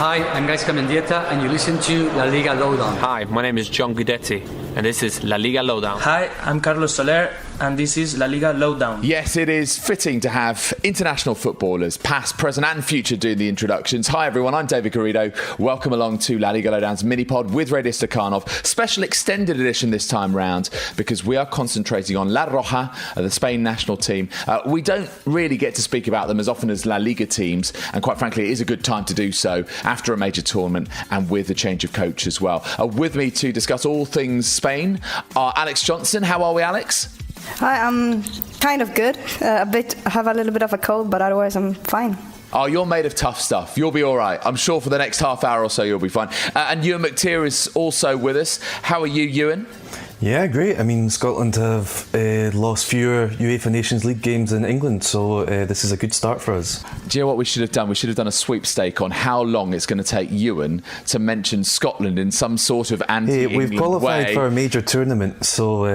Hi, I'm Gaisca Mendieta, and you listen to La Liga Lowdown. Hi, my name is John Guidetti, and this is La Liga Lowdown. Hi, I'm Carlos Soler, and this is La Liga Lowdown. Yes, it is fitting to have international footballers, past, present and future, doing the introductions. Hi everyone, I'm David Garrido. Welcome along to La Liga Lowdown's mini-pod with Radio Stakhanov. Special extended edition this time round because we are concentrating on La Roja, the Spain national team. We don't really get to speak about them as often as La Liga teams, and quite frankly, it is a good time to do so after a major tournament and with a change of coach as well. With me to discuss all things Spain are Alex Jonson. How are we, Alex? Hi, I'm kind of good. I have a little bit of a cold, but otherwise I'm fine. Oh, you're made of tough stuff. You'll be all right. I'm sure for the next half hour or so you'll be fine. And Euan McTear is also with us. How are you, Euan? Yeah, great. I mean, Scotland have lost fewer UEFA Nations League games than England, so this is a good start for us. Do you know what we should have done? We should have done a sweepstake on how long it's going to take Euan to mention Scotland in some sort of anti-England way. We've qualified for a major tournament, so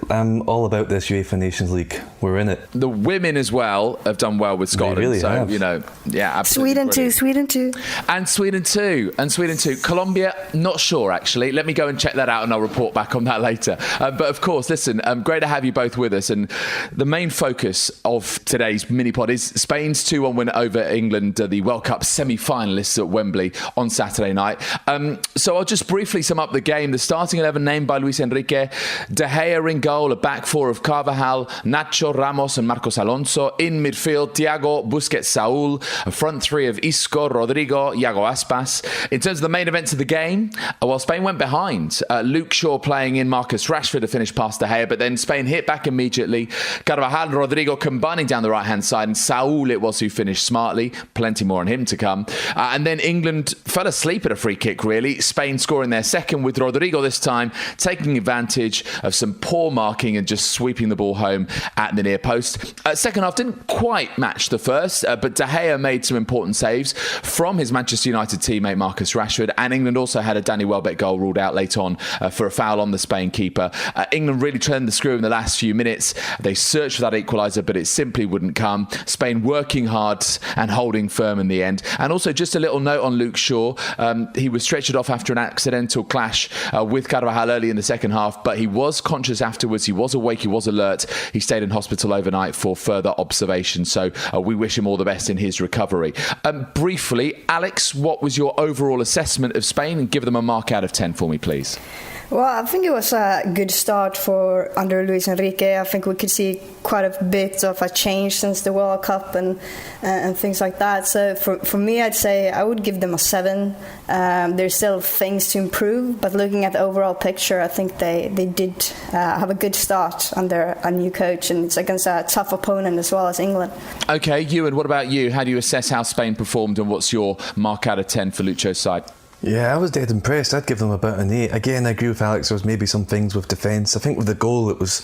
I'm all about this UEFA Nations League. We're in it. The women as well have done well with Scotland. They really so, have. You know, yeah, absolutely. Sweden too. And Sweden too. Colombia, not sure actually. Let me go and check that out and I'll report back on that later. But of course, listen, great to have you both with us. And the main focus of today's mini-pod is Spain's 2-1 win over England, the World Cup semi-finalists at Wembley on Saturday night. So I'll just briefly sum up the game. The starting 11 named by Luis Enrique: De Gea in goal, a back four of Carvajal, Nacho, Ramos and Marcos Alonso. In midfield, Thiago, Busquets, Saúl. A front three of Isco, Rodrigo, Iago Aspas. In terms of the main events of the game, while Spain went behind, Luke Shaw playing in, Marcus Rashford finished past De Gea, but then Spain hit back immediately. Carvajal and Rodrigo combining down the right-hand side, and Saúl it was who finished smartly. Plenty more on him to come. And then England fell asleep at a free kick, really. Spain scoring their second with Rodrigo this time, taking advantage of some poor marking and just sweeping the ball home at the near post. Second half didn't quite match the first, but De Gea made some important saves from his Manchester United teammate Marcus Rashford, and England also had a Danny Welbeck goal ruled out late on for a foul on the Spain keeper. England really turned the screw in the last few minutes. They searched for that equaliser, but it simply wouldn't come. Spain working hard and holding firm in the end. And also just a little note on Luke Shaw. He was stretchered off after an accidental clash with Carvajal early in the second half, but he was conscious afterwards. He was awake, he was alert. He stayed in hospital overnight for further observation. So we wish him all the best in his recovery. Briefly, Alex, what was your overall assessment of Spain? And give them a mark out of 10 for me, please. Well, I think it was a good start under Luis Enrique. I think we could see quite a bit of a change since the World Cup and things like that. So for me, I'd say I would give them a 7. There's still things to improve, but looking at the overall picture, I think they did have a good start under a new coach, and it's against a tough opponent as well as England. Okay, Euan, what about you? How do you assess how Spain performed, and what's your mark out of 10 for Lucho's side? Yeah, I was dead impressed. I'd give them about an 8. Again, I agree with Alex. There was maybe some things with defence. I think with the goal, it was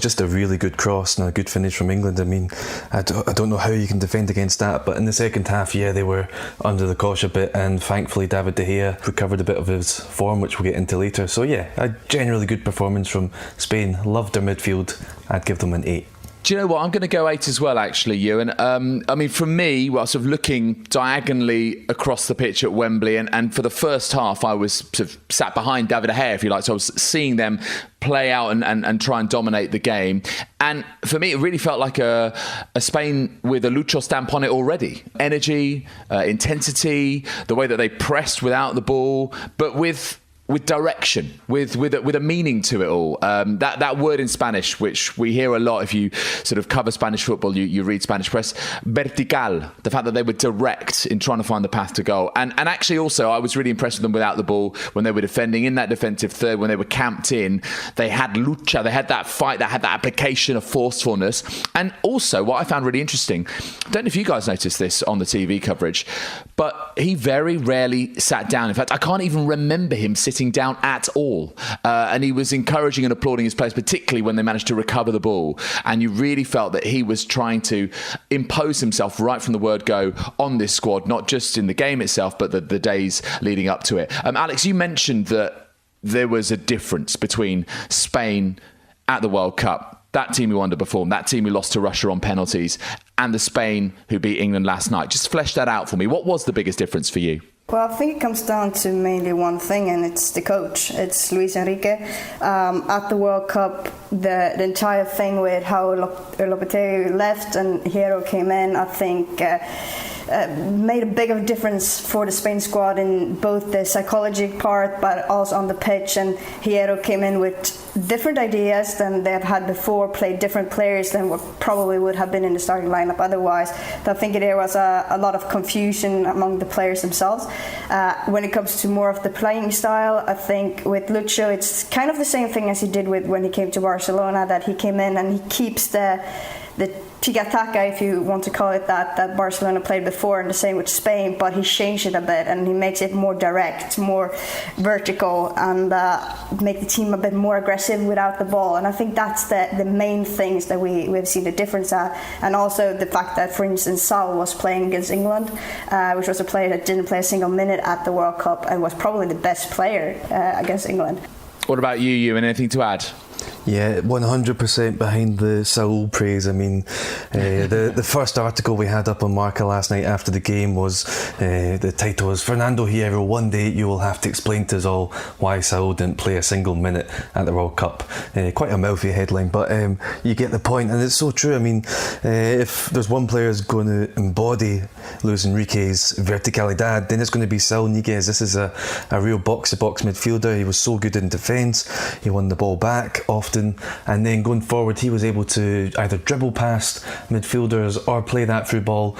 just a really good cross and a good finish from England. I mean, I don't know how you can defend against that. But in the second half, yeah, they were under the cosh a bit, and thankfully David De Gea recovered a bit of his form, which we'll get into later. So yeah, a generally good performance from Spain. Loved their midfield. I'd give them an 8. Do you know what? I'm going to go 8 as well, actually, Euan. I mean, for me, well, sort of looking diagonally across the pitch at Wembley, and for the first half, I was sort of sat behind David De Gea, if you like, so I was seeing them play out and try and dominate the game. And for me, it really felt like a Spain with a Lucho stamp on it already. Energy, intensity, the way that they pressed without the ball, but with direction, with a meaning to it all. That word in Spanish, which we hear a lot if you sort of cover Spanish football, you read Spanish press, vertical, the fact that they were direct in trying to find the path to goal. And actually also, I was really impressed with them without the ball when they were defending in that defensive third, when they were camped in. They had lucha, they had that fight, they had that application of forcefulness. And also, what I found really interesting, I don't know if you guys noticed this on the TV coverage, but he very rarely sat down. In fact, I can't even remember him sitting down at all. And he was encouraging and applauding his players, particularly when they managed to recover the ball. And you really felt that he was trying to impose himself right from the word go on this squad, not just in the game itself, but the days leading up to it. Alex, you mentioned that there was a difference between Spain at the World Cup, that team who underperformed, that team who lost to Russia on penalties, and the Spain who beat England last night. Just flesh that out for me. What was the biggest difference for you? Well, I think it comes down to mainly one thing, and it's the coach. It's Luis Enrique. At the World Cup, the entire thing with how Lopetegui left and Hierro came in, I think made a big of a difference for the Spain squad in both the psychology part, but also on the pitch. And Hierro came in with different ideas than they have had before, played different players than what probably would have been in the starting lineup otherwise. So I think there was a lot of confusion among the players themselves. When it comes to more of the playing style, I think with Lucho it's kind of the same thing as he did when he came to Barcelona, that he came in and he keeps the tiki-taka, if you want to call it that Barcelona played before, and the same with Spain, but he changed it a bit and he makes it more direct, more vertical, and make the team a bit more aggressive without the ball. And I think that's the main things that we've seen the difference at. And also the fact that, for instance, Saúl was playing against England, which was a player that didn't play a single minute at the World Cup and was probably the best player against England. What about you, Euan? Anything to add? Yeah, 100% behind the Saúl praise. I mean, the first article we had up on Marca last night after the game was, the title was Fernando Hierro, one day you will have to explain to us all why Saúl didn't play a single minute at the World Cup. Quite a mouthy headline, but you get the point, and it's so true. I mean, if there's one player who's going to embody Luis Enrique's verticalidad, then it's going to be Saúl Ñíguez. This is a real box-to-box midfielder. He was so good in defence, he won the ball back often, and then going forward he was able to either dribble past midfielders or play that through ball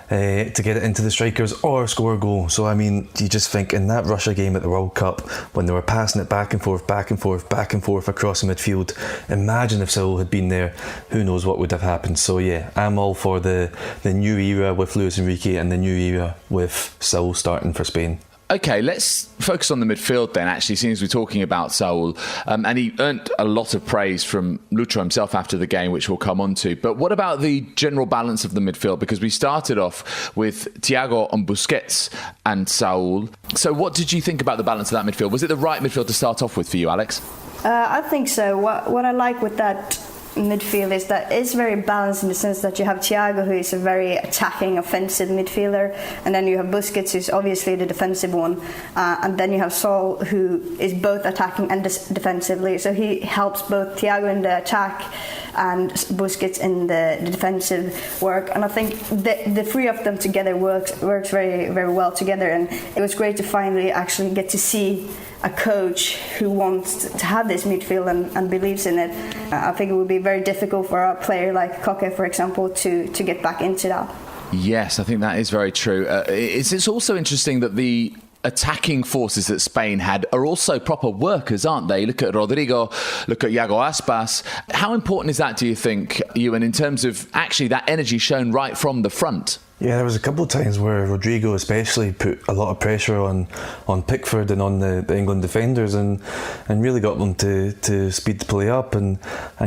to get it into the strikers or score a goal. So I mean, you just think in that Russia game at the World Cup, when they were passing it back and forth across the midfield, imagine if Saúl had been there, who knows what would have happened. So yeah, I'm all for the new era with Luis Enrique and the new era with Saúl starting for Spain. Okay, let's focus on the midfield then, actually, since we're talking about Saúl. And he earned a lot of praise from Lucho himself after the game, which we'll come on to. But what about the general balance of the midfield? Because we started off with Thiago and Busquets and Saúl. So what did you think about the balance of that midfield? Was it the right midfield to start off with for you, Alex? I think so. What I like with that midfield is that it's very balanced in the sense that you have Thiago, who is a very attacking, offensive midfielder, and then you have Busquets, who's obviously the defensive one, and then you have Saúl, who is both attacking and defensively. So he helps both Thiago in the attack and Busquets in the defensive work. And I think the three of them together works very, very well together. And it was great to finally actually get to see a coach who wants to have this midfield and believes in it. I think it would be very difficult for a player like Pique, for example, to get back into that. Yes, I think that is very true. It's also interesting that the attacking forces that Spain had are also proper workers, aren't they? Look at Rodrigo, look at Iago Aspas. How important is that, do you think, Euan, in terms of actually that energy shown right from the front? Yeah, there was a couple of times where Rodrigo especially put a lot of pressure on Pickford and on the England defenders and really got them to speed the play up and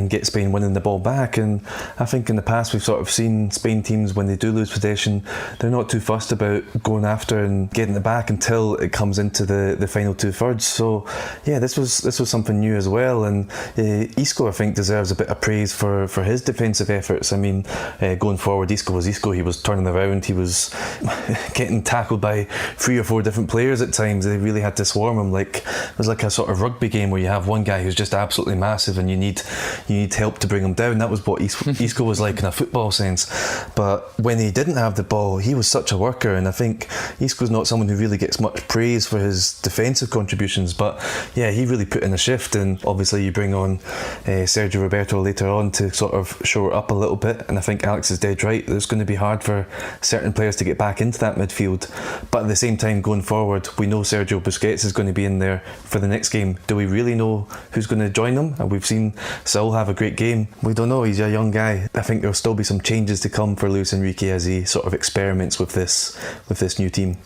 get Spain winning the ball back. And I think in the past we've sort of seen Spain teams, when they do lose possession, they're not too fussed about going after and getting it back until it comes into the final two-thirds. So yeah, this was something new as well. And Isco, I think, deserves a bit of praise for his defensive efforts. I mean, going forward, Isco was Isco. He was turning around. He was getting tackled by 3 or 4 different players at times. They really had to swarm him. It was like a sort of rugby game where you have one guy who's just absolutely massive and you need help to bring him down. That was what Isco was like in a football sense. But when he didn't have the ball, he was such a worker. And I think Isco's not someone who really gets much praise for his defensive contributions. But yeah, he really put in a shift. And obviously you bring on Sergio Roberto later on to sort of shore it up a little bit. And I think Alex is dead right. It's going to be hard for certain players to get back into that midfield, but at the same time, going forward, we know Sergio Busquets is going to be in there for the next game. Do we really know who's going to join them? And we've seen Saúl have a great game. We don't know. He's a young guy. I think there'll still be some changes to come for Luis Enrique as he sort of experiments with this new team.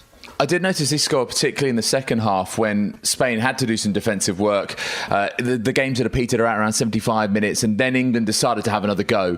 I did notice this score, particularly in the second half, when Spain had to do some defensive work. The games had petered around 75 minutes, and then England decided to have another go.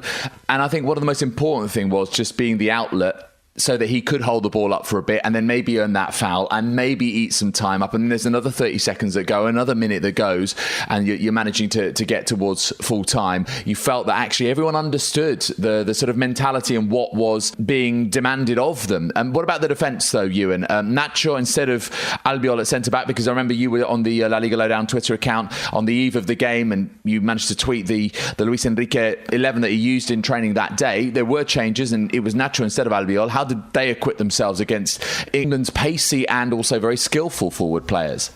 And I think one of the most important thing was just being the outlet so that he could hold the ball up for a bit and then maybe earn that foul and maybe eat some time up. And there's another 30 seconds that go, another minute that goes, and you're managing to get towards full time. You felt that actually everyone understood the sort of mentality and what was being demanded of them. And what about the defence though, Euan? Nacho instead of Albiol at centre-back, because I remember you were on the La Liga Lowdown Twitter account on the eve of the game and you managed to tweet the Luis Enrique 11 that he used in training that day. There were changes and it was Nacho instead of Albiol. How did they acquit themselves against England's pacey and also very skillful forward players?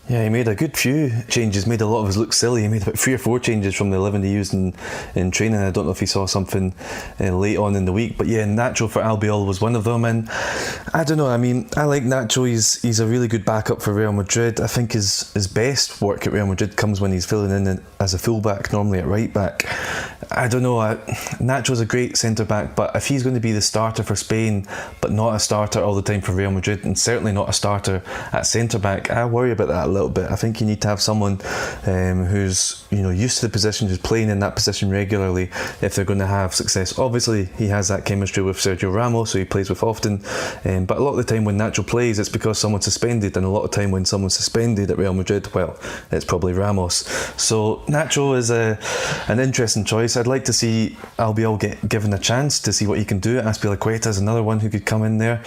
Yeah, he made a good few changes, made a lot of us look silly. He made about 3 or 4 changes from the 11 he used in training. I don't know if he saw something late on in the week, but yeah, Nacho for Albiol was one of them. And I don't know, I mean, I like Nacho. He's a really good backup for Real Madrid. I think his best work at Real Madrid comes when he's filling in as a fullback, normally at right back. I don't know, Nacho's a great centre-back, but if he's going to be the starter for Spain, but not a starter all the time for Real Madrid, and certainly not a starter at centre-back, I worry about that a little bit. I think you need to have someone who's used to the position, who's playing in that position regularly if they're going to have success. Obviously, he has that chemistry with Sergio Ramos, who he plays with often, but a lot of the time when Nacho plays, it's because someone's suspended, and a lot of time when someone's suspended at Real Madrid, well, it's probably Ramos. So Nacho is an interesting choice. I'd like to see Albiol get given a chance to see what he can do. Azpilicueta is another one who could come in there.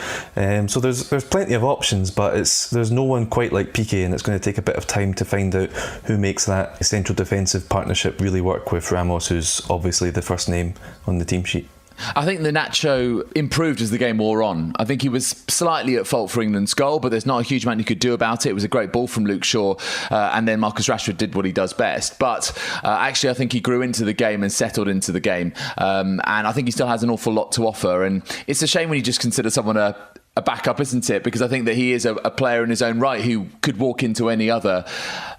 So there's plenty of options, but there's no one quite like Pique, and it's going to take a bit of time to find out who makes that central defensive partnership really work with Ramos, who's obviously the first name on the team sheet. I think the Nacho improved as the game wore on. I think he was slightly at fault for England's goal, but there's not a huge amount you could do about it. It was a great ball from Luke Shaw, and then Marcus Rashford did what he does best. But actually, I think he grew into the game and settled into the game. And I think he still has an awful lot to offer. And it's a shame when you just consider someone a backup, isn't it? Because I think that he is a player in his own right who could walk into any other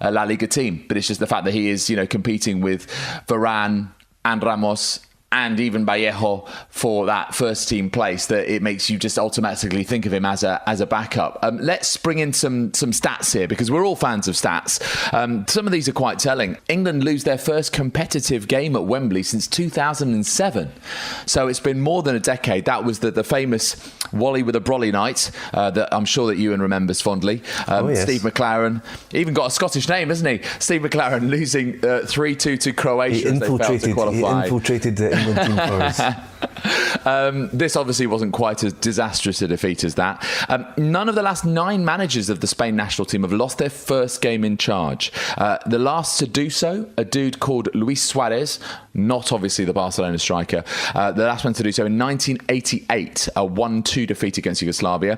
La Liga team. But it's just the fact that he is, competing with Varane and Ramos and even Vallejo for that first team place, that it makes you just automatically think of him as a backup. Let's bring in some stats here, because we're all fans of stats. Some of these are quite telling. England lose their first competitive game at Wembley since 2007. So it's been more than a decade. That was the famous Wally with a Brolly night that I'm sure that Euan remembers fondly. Yes. Steve McLaren, even got a Scottish name, hasn't he? Steve McLaren losing 3-2 to Croatia as they failed to qualify. He infiltrated the England team for us. This obviously wasn't quite as disastrous a defeat as that. None of the last 9 managers of the Spain national team have lost their first game in charge. The last to do so, a dude called Luis Suarez, not obviously the Barcelona striker. The last one to do so in 1988, a 1-2 defeat against Yugoslavia.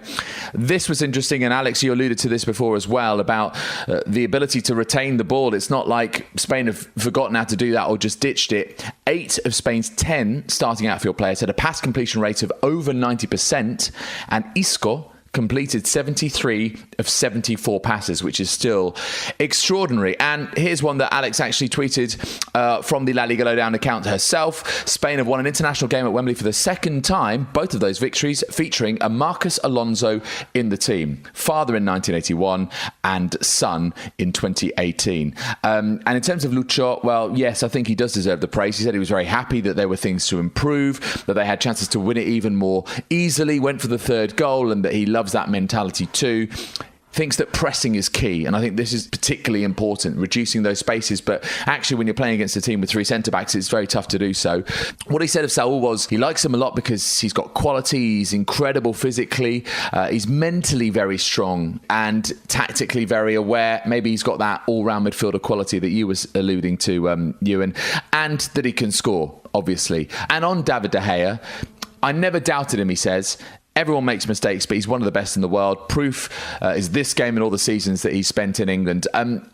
This was interesting, and Alex, you alluded to this before as well, about the ability to retain the ball. It's not like Spain have forgotten how to do that or just ditched it. 8 of Spain's 10 starting outfield players had a pass completion rate of over 90%, and Isco completed 73 of 74 passes, which is still extraordinary. And here's one that Alex actually tweeted from the La Liga Lowdown account herself. Spain have won an international game at Wembley for the second time, both of those victories featuring a Marcos Alonso in the team. Father in 1981 and son in 2018. And in terms of Lucho, well, yes, I think he does deserve the praise. He said he was very happy that there were things to improve, that they had chances to win it even more easily, went for the third goal, and that he loves that mentality too. Thinks that pressing is key, and I think this is particularly important, reducing those spaces. But actually, when you're playing against a team with 3 centre-backs, it's very tough to do so. What he said of Saúl was he likes him a lot because he's got quality, he's incredible physically, he's mentally very strong and tactically very aware. Maybe he's got that all-round midfielder quality that you was alluding to, Euan, and that he can score, obviously. And on David De Gea, I never doubted him, he says. Everyone makes mistakes, but he's one of the best in the world. Proof is this game and all the seasons that he's spent in England.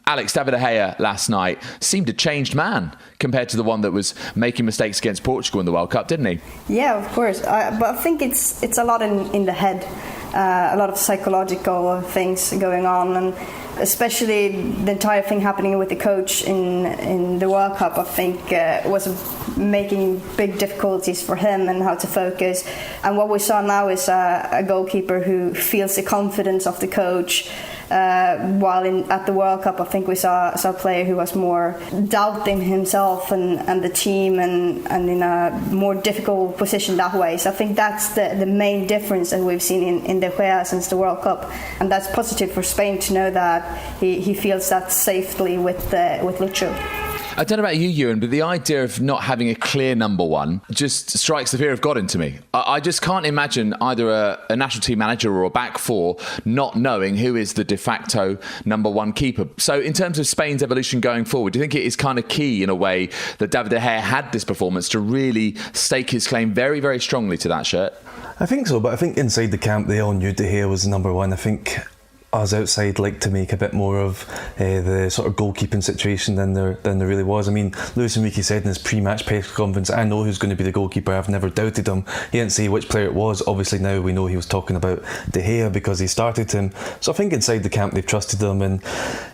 Alex, David De Gea last night seemed a changed man compared to the one that was making mistakes against Portugal in the World Cup, didn't he? Yeah, of course. But I think it's a lot in the head. A lot of psychological things going on, and especially the entire thing happening with the coach in the World Cup, I think was making big difficulties for him and how to focus. And what we saw now is a goalkeeper who feels the confidence of the coach, While at the World Cup, I think we saw a player who was more doubting himself and the team and in a more difficult position that way. So I think that's the main difference that we've seen in De Gea since the World Cup, and that's positive for Spain to know that he feels that safely with Lucho. I don't know about you, Euan, but the idea of not having a clear number one just strikes the fear of God into me. I just can't imagine either a national team manager or a back four not knowing who is the de facto number one keeper. So in terms of Spain's evolution going forward, do you think it is kind of key in a way that David De Gea had this performance to really stake his claim very, very strongly to that shirt? I think so, but I think inside the camp they all knew De Gea was number one. I think us outside like to make a bit more of the sort of goalkeeping situation than there really was. I mean, Luis Enrique said in his pre-match press conference, I know who's going to be the goalkeeper, I've never doubted him. He didn't say which player it was. Obviously now we know he was talking about De Gea because he started him. So I think inside the camp they've trusted him, and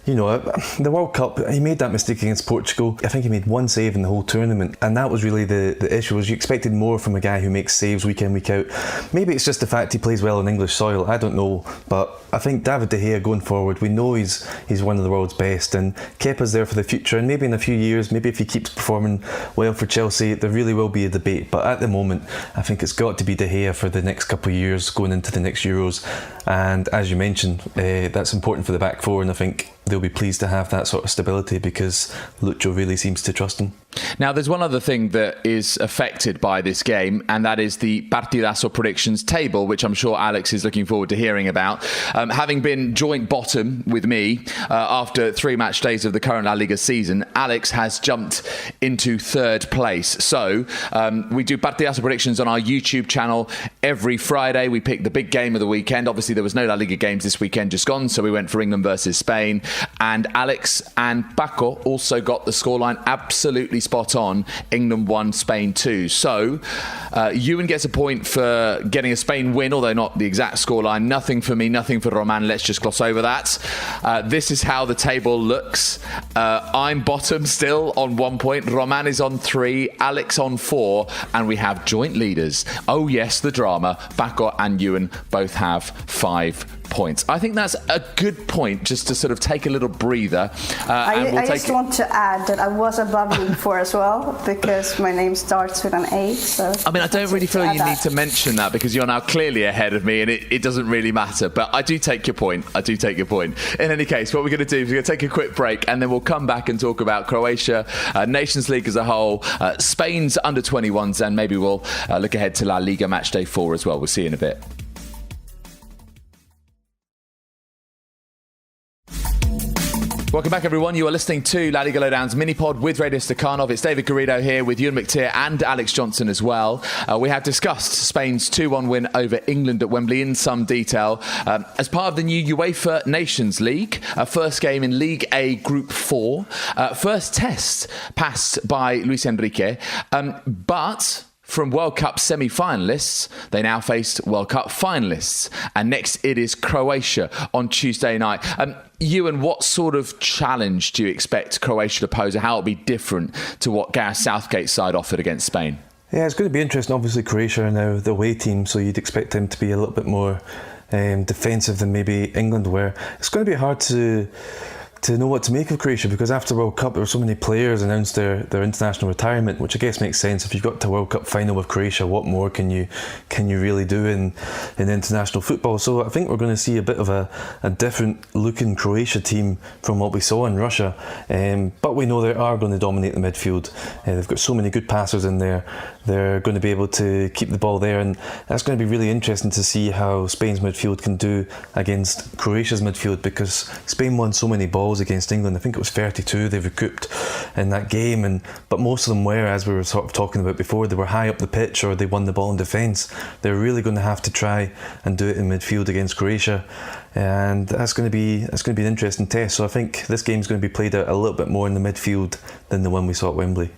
you know, the World Cup, he made that mistake against Portugal. I think he made one save in the whole tournament, and that was really the issue, was you expected more from a guy who makes saves week in, week out. Maybe it's just the fact he plays well on English soil, I don't know, but I think David De Gea going forward, we know he's one of the world's best, and Kepa's there for the future, and maybe in a few years, maybe if he keeps performing well for Chelsea, there really will be a debate. But at the moment, I think it's got to be De Gea for the next couple of years going into the next Euros. And as you mentioned, that's important for the back four, and I think they'll be pleased to have that sort of stability because Lucho really seems to trust him. Now, there's one other thing that is affected by this game, and that is the Partidazo predictions table, which I'm sure Alex is looking forward to hearing about. Having been joint bottom with me after 3 match days of the current La Liga season, Alex has jumped into third place. So we do Partidazo predictions on our YouTube channel every Friday. We pick the big game of the weekend. Obviously, there was no La Liga games this weekend just gone, so we went for England versus Spain. And Alex and Paco also got the scoreline absolutely spot on. England 1, Spain 2. So Euan gets a point for getting a Spain win, although not the exact scoreline. Nothing for me, nothing for Roman. Let's just gloss over that. This is how the table looks. I'm bottom still on 1 point. Roman is on 3, Alex on 4, and we have joint leaders. Oh yes, the drama. Paco and Euan both have 5 points. I think that's a good point just to sort of take a little breather. I just want to add that I was above you before as well, because my name starts with an A. So I mean, I don't really feel you need to mention that because you're now clearly ahead of me, and it doesn't really matter. But I do take your point. In any case, what we're going to do is we're going to take a quick break, and then we'll come back and talk about Croatia, Nations League as a whole, Spain's under-21s, and maybe we'll look ahead to La Liga match day 4 as well. We'll see you in a bit. Welcome back, everyone. You are listening to La Liga Lowdown's mini-pod with Radio Stakhanov. It's David Garrido here with Euan McTear and Alex Jonson as well. We have discussed Spain's 2-1 win over England at Wembley in some detail as part of the new UEFA Nations League. First game in League A Group 4. First test passed by Luis Enrique. But from World Cup semi-finalists, they now faced World Cup finalists. And next it is Croatia on Tuesday night. Euan, what sort of challenge do you expect Croatia to pose, and how it'll be different to what Gareth Southgate's side offered against Spain? Yeah, it's going to be interesting. Obviously, Croatia are now the away team, so you'd expect them to be a little bit more defensive than maybe England were. It's going to be hard to know what to make of Croatia, because after the World Cup there were so many players announced their international retirement, which I guess makes sense. If you've got to a World Cup final with Croatia, what more can you really do in international football? So I think we're going to see a bit of a different looking Croatia team from what we saw in Russia, but we know they are going to dominate the midfield. They've got so many good passers in there. They're going to be able to keep the ball there, and that's going to be really interesting to see how Spain's midfield can do against Croatia's midfield, because Spain won so many balls against England. I think it was 32 they recouped in that game, but most of them were, as we were sort of talking about before, they were high up the pitch or they won the ball in defence. They're really going to have to try and do it in midfield against Croatia, and that's going to be an interesting test. So I think this game's going to be played out a little bit more in the midfield than the one we saw at Wembley.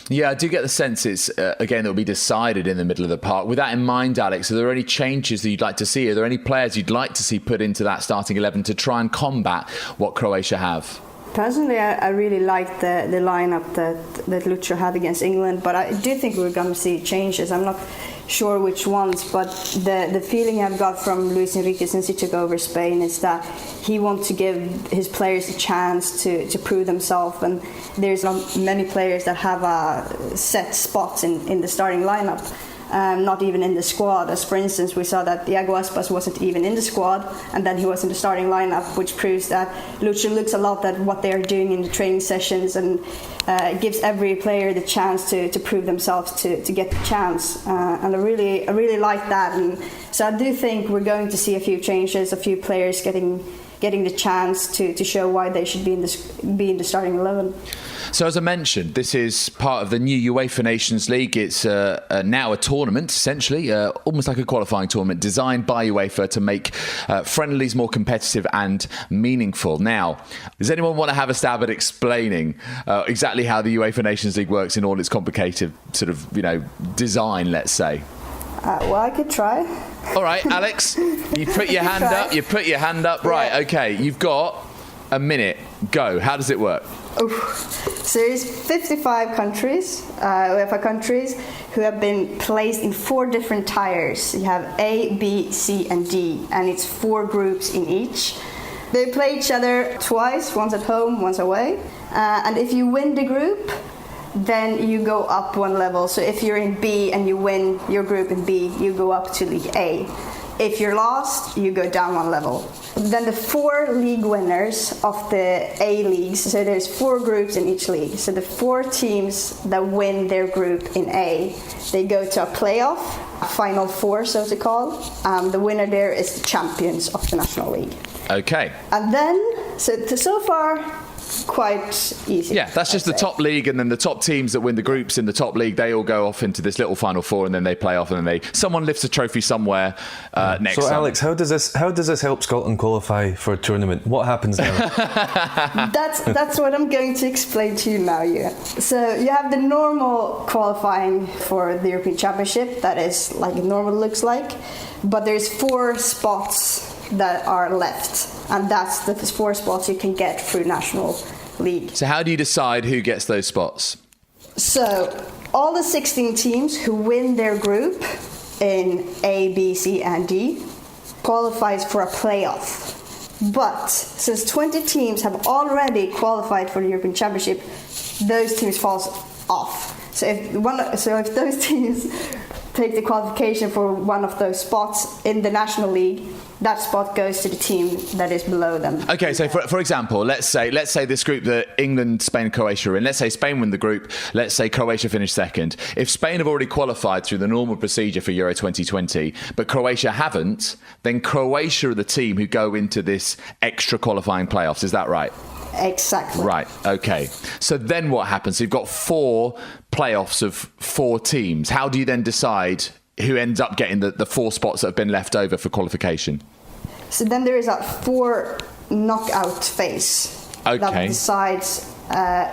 Yeah, I do get the sense it's, again, it'll be decided in the middle of the park. With that in mind, Alex, are there any changes that you'd like to see? Are there any players you'd like to see put into that starting 11 to try and combat what Croatia have? Personally, I really liked the lineup that Lucho had against England, but I do think we're going to see changes. I'm not sure which ones, but the feeling I've got from Luis Enrique since he took over Spain is that he wants to give his players a chance to prove themselves, and there's not many players that have set spots in the starting lineup. Not even in the squad, as for instance we saw that Thiago Aspas wasn't even in the squad and then he was in the starting lineup, which proves that Lucho looks a lot at what they're doing in the training sessions and gives every player the chance to prove themselves to get the chance, and I really like that, and so I do think we're going to see a few changes, a few players getting the chance to show why they should be in the starting 11. So as I mentioned, this is part of the new UEFA Nations League. It's now a tournament, essentially, almost like a qualifying tournament, designed by UEFA to make friendlies more competitive and meaningful. Now, does anyone want to have a stab at explaining exactly how the UEFA Nations League works in all its complicated sort of, design, let's say? Well, I could try. All right, Alex, you put your hand up. You put your hand up. Right, Yeah. okay, you've got a minute. Go. How does it work? So there's 55 countries, UEFA countries, who have been placed in 4 different tiers. You have A, B, C, and D, and it's 4 groups in each. They play each other twice, once at home, once away. And if you win the group, then you go up 1 level. So if you're in B and you win your group in B, you go up to League A. If you're lost, you go down 1 level. Then the 4 league winners of the A leagues, so there's 4 groups in each league. So the 4 teams that win their group in A, they go to a playoff, a final 4, so to call. The winner there is the champions of the National League. Okay. And then, so far, quite easy. Yeah, that's just the top league, and then the top teams that win the groups in the top league, they all go off into this little final 4, and then they play off, and then someone lifts a trophy somewhere next. So, summer. Alex, how does this help Scotland qualify for a tournament? What happens now? That's what I'm going to explain to you now, Euan. So you have the normal qualifying for the European Championship, that is like it normally looks like, but there's 4 spots that are left, and that's the 4 spots you can get through National League. So how do you decide who gets those spots? So all the 16 teams who win their group in A, B, C, and D qualifies for a playoff. But since 20 teams have already qualified for the European Championship, those teams falls off. So if those teams take the qualification for one of those spots in the National League, that spot goes to the team that is below them. Okay, so for example, let's say this group that England, Spain, Croatia are in. Let's say Spain win the group. Let's say Croatia finish second. If Spain have already qualified through the normal procedure for Euro 2020, but Croatia haven't, then Croatia are the team who go into this extra qualifying playoffs. Is that right? Exactly. Right, okay. So then what happens? So you've got 4 playoffs of 4 teams. How do you then decide who ends up getting the 4 spots that have been left over for qualification? So then there is a 4 knockout phase that decides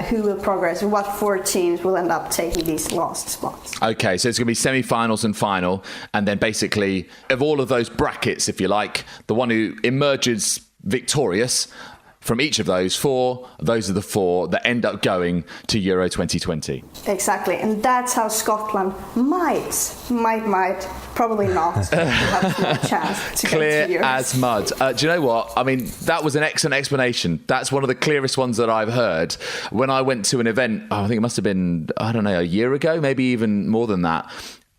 who will progress, what 4 teams will end up taking these last spots. Okay, so it's going to be semi-finals and final, and then basically of all of those brackets, if you like, the one who emerges victorious from each of those 4, those are the 4 that end up going to Euro 2020. Exactly, and that's how Scotland might, probably not, have no chance to Clear go to Euro. as mud. Do you know what? I mean, that was an excellent explanation. That's one of the clearest ones that I've heard. When I went to an event, I think it must have been, I don't know, a year ago, maybe even more than that,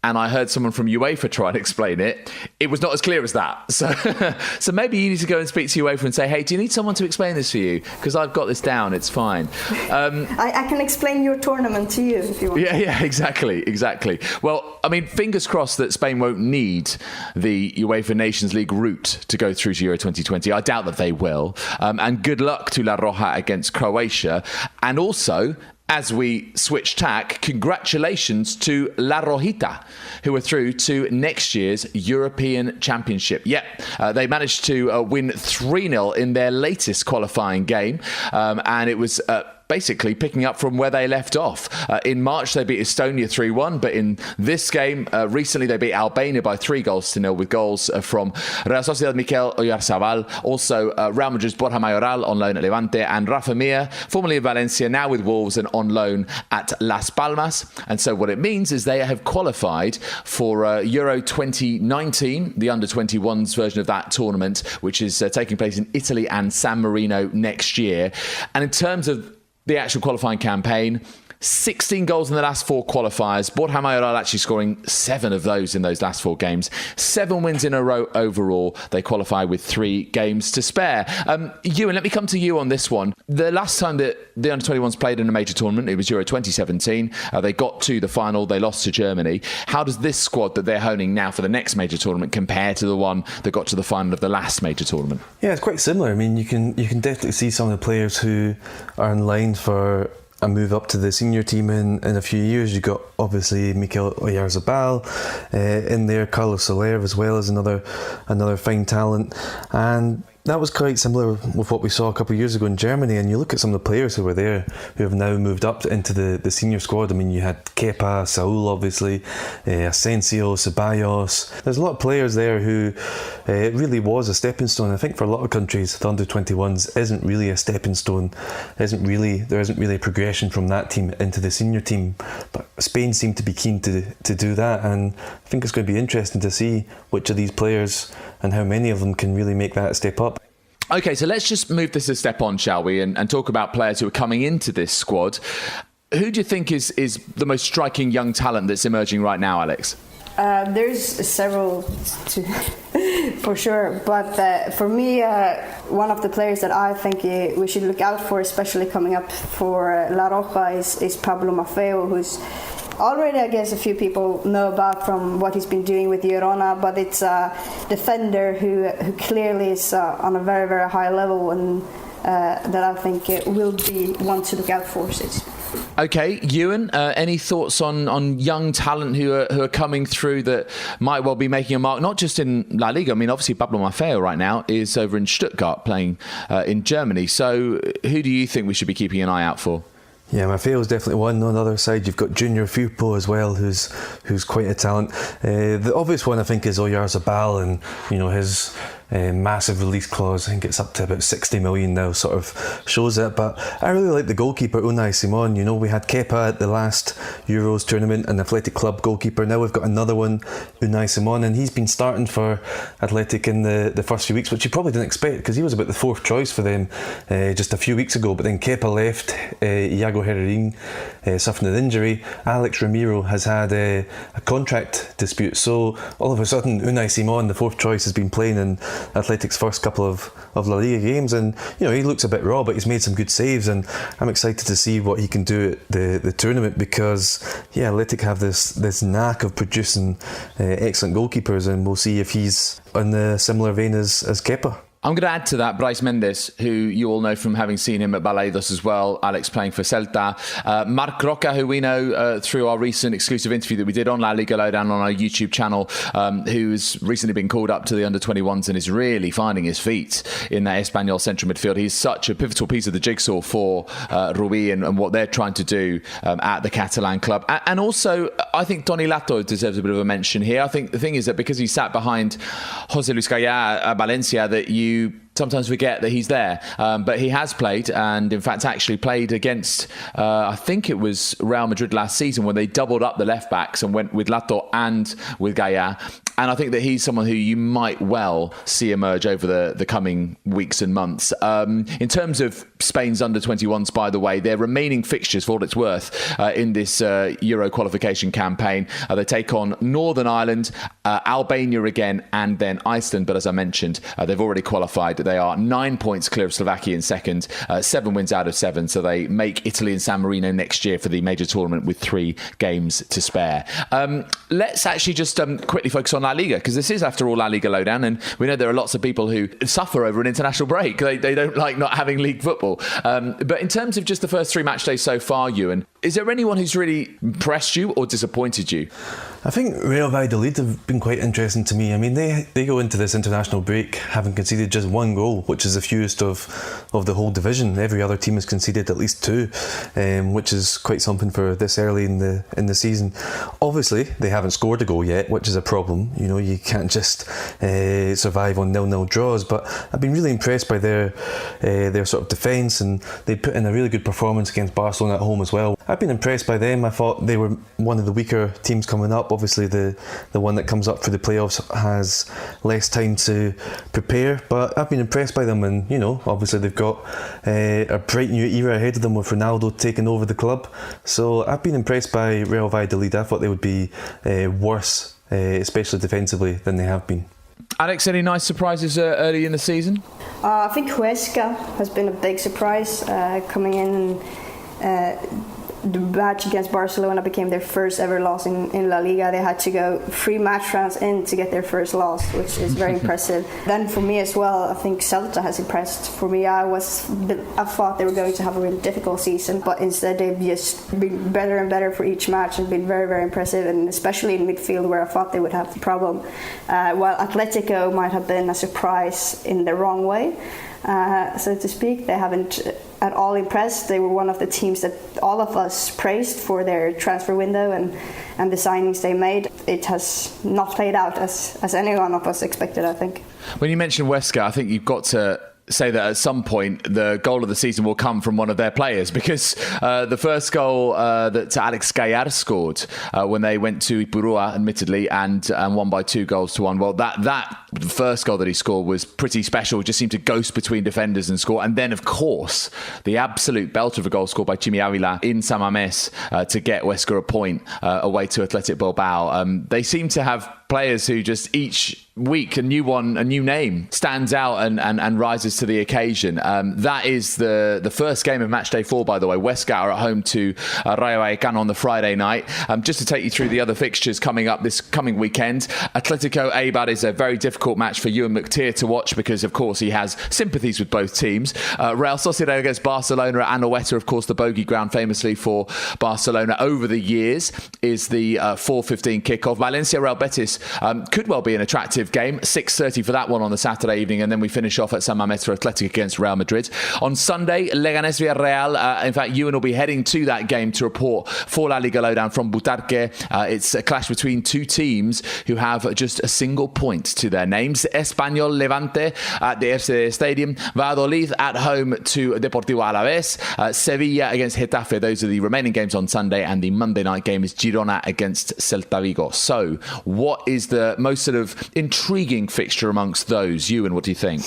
and I heard someone from UEFA try and explain it, it was not as clear as that. So maybe you need to go and speak to UEFA and say, hey, do you need someone to explain this for you? Because I've got this down, it's fine. I can explain your tournament to you if you want. Yeah, exactly. Well, I mean, fingers crossed that Spain won't need the UEFA Nations League route to go through to Euro 2020. I doubt that they will. And good luck to La Roja against Croatia. And also, as we switch tack, congratulations to La Rojita, who are through to next year's European Championship. They managed to win 3-0 in their latest qualifying game, and it was basically picking up from where they left off. In March, they beat Estonia 3-1, but in this game, recently they beat Albania by 3-0 with goals from Real Sociedad Mikel Oyarzabal, also Real Madrid's Borja Mayoral on loan at Levante, and Rafa Mir, formerly of Valencia, now with Wolves and on loan at Las Palmas. And so what it means is they have qualified for Euro 2019, the under-21s version of that tournament, which is taking place in Italy and San Marino next year. And in terms of the actual qualifying campaign, 16 goals in the last 4 qualifiers. Borja Mayoral actually scoring 7 of those in those last 4 games. 7 wins in a row overall. They qualify with 3 games to spare. Euan, let me come to you on this one. The last time that the under-21s played in a major tournament, it was Euro 2017. They got to the final. They lost to Germany. How does this squad that they're honing now for the next major tournament compare to the one that got to the final of the last major tournament? Yeah, it's quite similar. I mean, you can definitely see some of the players who are in line for a move up to the senior team in a few years. You've got obviously Mikel Oyarzabal in there, Carlos Soler as well as another fine talent, and that was quite similar with what we saw a couple of years ago in Germany. And you look at some of the players who were there who have now moved up into the senior squad. I mean, you had Kepa, Saúl obviously, Asensio, Ceballos. There's a lot of players there who it really was a stepping stone. I think for a lot of countries, the under-21s isn't really a stepping stone. There isn't really a progression from that team into the senior team. But Spain seem to be keen to do that, and I think it's going to be interesting to see which of these players and how many of them can really make that step up. Okay, so let's just move this a step on, shall we, and talk about players who are coming into this squad. Who do you think is the most striking young talent that's emerging right now, Alex? There's several for sure, but for me, one of the players that I think we should look out for, especially coming up for La Roja, is Pablo Maffeo, who's already, I guess, a few people know about from what he's been doing with Girona, but it's a defender who clearly is on a very, very high level, and that I think will be one to look out for. Okay, Euan, any thoughts on young talent who are coming through that might well be making a mark, not just in La Liga? I mean, obviously Pablo Maffeo right now is over in Stuttgart playing in Germany. So who do you think we should be keeping an eye out for? Yeah, Maffeo's definitely one. On the other side, you've got Junior Firpo as well, who's quite a talent. The obvious one, I think, is Oyarzabal, and his massive release clause. I think it's up to about 60 million now, sort of shows it. But I really like the goalkeeper, Unai Simon. We had Kepa at the last Euros tournament, an Athletic Club goalkeeper. Now we've got another one, Unai Simon, and he's been starting for Athletic in the first few weeks, which you probably didn't expect, because he was about the 4th choice for them just a few weeks ago. But then Kepa left, Iago Herrerin suffered an injury. Alex Ramiro has had a contract dispute, so all of a sudden Unai Simon, the 4th choice, has been playing in Atletic's first couple of La Liga games, and he looks a bit raw, but he's made some good saves, and I'm excited to see what he can do at the tournament, because Athletic have this knack of producing excellent goalkeepers, and we'll see if he's in the similar vein as Kepa. I'm going to add to that Brais Mendes, who you all know from having seen him at Balaidos as well, Alex playing for Celta. Marc Roca, who we know through our recent exclusive interview that we did on La Liga Lowdown on our YouTube channel, who's recently been called up to the under-21s and is really finding his feet in that Espanyol central midfield. He's such a pivotal piece of the jigsaw for Rubí and what they're trying to do at the Catalan club. And also, I think Toni Lato deserves a bit of a mention here. I think the thing is that because he sat behind José Luis Gallá at Valencia, that you sometimes forget that he's there, but he has played, and in fact actually played against I think it was Real Madrid last season when they doubled up the left backs and went with Lato and with Gallá. And I think that he's someone who you might well see emerge over the coming weeks and months. In terms of Spain's under-21s, by the way, their remaining fixtures, for what it's worth, in this Euro qualification campaign, they take on Northern Ireland, Albania again, and then Iceland. But as I mentioned, they've already qualified. They are 9 points clear of Slovakia in second, 7 wins out of 7. So they make Italy and San Marino next year for the major tournament with 3 games to spare. Let's actually just quickly focus on La Liga, because this is, after all, La Liga Lowdown, and we know there are lots of people who suffer over an international break. They don't like not having league football. But in terms of just the first 3 match days so far, Euan, Is there anyone who's really impressed you or disappointed you? I think Real Valladolid have been quite interesting to me. I mean, they go into this international break having conceded just 1 goal, which is the fewest of the whole division. Every other team has conceded at least 2, which is quite something for this early in the season. Obviously, they haven't scored a goal yet, which is a problem. You know, you can't just survive on 0-0 draws. But I've been really impressed by their sort of defence, and they put in a really good performance against Barcelona at home as well. I've been impressed by them. I thought they were one of the weaker teams coming up. Obviously, the one that comes up for the playoffs has less time to prepare, but I've been impressed by them. And, you know, obviously they've got a bright new era ahead of them with Ronaldo taking over the club. So I've been impressed by Real Valladolid. I thought they would be worse, especially defensively, than they have been. Alex, any nice surprises early in the season? I think Huesca has been a big surprise coming in. The match against Barcelona became their first ever loss in La Liga. They had to go 3 match rounds in to get their first loss, which is very impressive. Then for me as well, I think Celta has impressed. For me, I thought they were going to have a really difficult season, but instead they've just been better and better for each match and been very, very impressive, and especially in midfield where I thought they would have the problem. While Atletico might have been a surprise in the wrong way, so to speak, they haven't at all impressed. They were one of the teams that all of us praised for their transfer window and the signings they made. It has not played out as any one of us expected, I think. When you mention Huesca, I think you've got to say that at some point the goal of the season will come from one of their players, because the first goal that Alex Gallar scored when they went to Ipurua, admittedly, and won by 2-1. Well, that the first goal that he scored was pretty special. Just seemed to ghost between defenders and score. And then, of course, the absolute belter of a goal scored by Chimi Avila in San Mamés to get Huesca a point away to Athletic Bilbao. They seem to have players who just each week a new name stands out and rises to the occasion. That is the first game of match day 4, by the way. Huesca are at home to Rayo Vallecano on the Friday night. Just to take you through the other fixtures coming up this coming weekend, Atletico Eibar is a very difficult match for Euan McTear to watch because, of course, he has sympathies with both teams. Real Sociedad against Barcelona at Anoeta, of course, the bogey ground famously for Barcelona over the years, is the 4:15 kickoff. Valencia Real Betis could well be an attractive game. 6:30 for that one on the Saturday evening, and then we finish off at San Mamés for Athletic against Real Madrid. On Sunday, Leganés Villarreal. In fact, Euan will be heading to that game to report for La Liga Lowdown from Butarque. It's a clash between 2 teams who have just a single point to their names. Espanyol Levante at the FC Stadium. Valladolid at home to Deportivo Alavés. Sevilla against Getafe. Those are the remaining games on Sunday, and the Monday night game is Girona against Celta Vigo. So, what is the most sort of intriguing fixture amongst those? Euan, what do you think?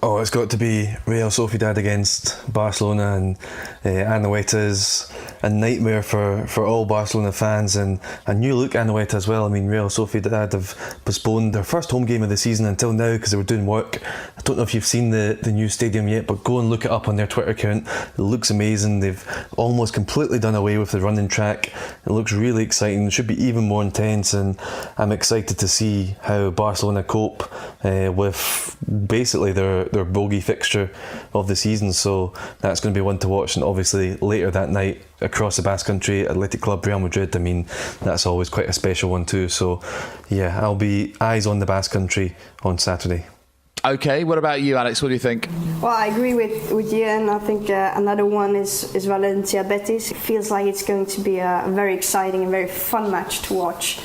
Oh, it's got to be Real Sociedad against Barcelona, and Anoeta is a nightmare for all Barcelona fans, and a new look Anoeta as well. I mean, Real Sociedad have postponed their first home game of the season until now because they were doing work. I don't know if you've seen the new stadium yet, but go and look it up on their Twitter account. It looks amazing. They've almost completely done away with the running track. It looks really exciting. It should be even more intense, and I'm excited to see how Barcelona cope with basically their bogey fixture of the season. So that's going to be one to watch. And obviously later that night across the Basque Country, Athletic Club Real Madrid. I mean, that's always quite a special one too. So yeah, I'll be eyes on the Basque Country on Saturday. Okay, what about you, Alex? What do you think? Well, I agree with Ian. I think another one is Valencia Betis. It feels like it's going to be a very exciting and very fun match to watch,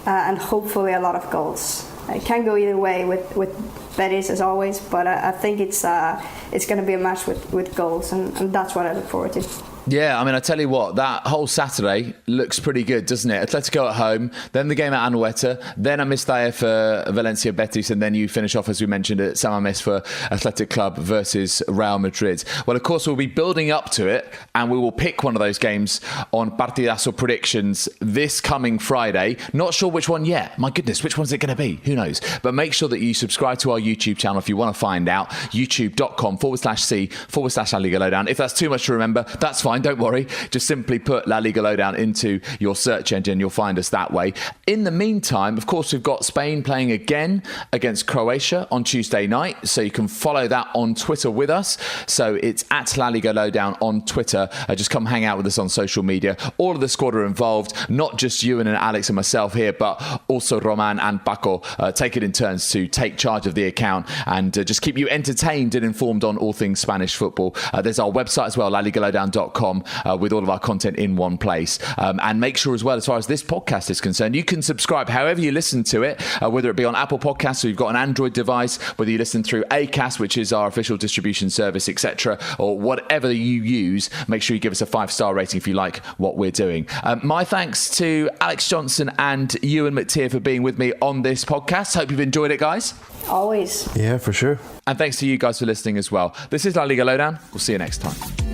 and hopefully a lot of goals. It can go either way with Betis as always, but I think it's going to be a match with goals, and that's what I look forward to. Yeah, I mean, I tell you what, that whole Saturday looks pretty good, doesn't it? Atletico at home, then the game at Anoeta, then a Mestalla for Valencia Betis, and then you finish off, as we mentioned, at San Mamés for Athletic Club versus Real Madrid. Well, of course, we'll be building up to it, and we will pick one of those games on Partidazo Predictions this coming Friday. Not sure which one yet. My goodness, which one's it going to be? Who knows? But make sure that you subscribe to our YouTube channel if you want to find out. youtube.com/C/La Liga Lowdown. If that's too much to remember, that's fine. fine, don't worry. Just simply put La Liga Lowdown into your search engine. You'll find us that way. In the meantime, of course, we've got Spain playing again against Croatia on Tuesday night. So you can follow that on Twitter with us. So it's at La Liga Lowdown on Twitter. Just come hang out with us on social media. All of the squad are involved, not just Euan and Alex and myself here, but also Roman and Paco take it in turns to take charge of the account and just keep you entertained and informed on all things Spanish football. There's our website as well, laligalowdown.com, with all of our content in one place. And make sure as well, as far as this podcast is concerned, you can subscribe however you listen to it, whether it be on Apple Podcasts, or you've got an Android device, whether you listen through Acast, which is our official distribution service, etc., or whatever you use. Make sure you give us a 5-star rating if you like what we're doing. My thanks to Alex Jonson and Euan McTear for being with me on this podcast. Hope you've enjoyed it, guys. Always. Yeah, for sure. And thanks to you guys for listening as well. This is La Liga Lowdown. We'll see you next time.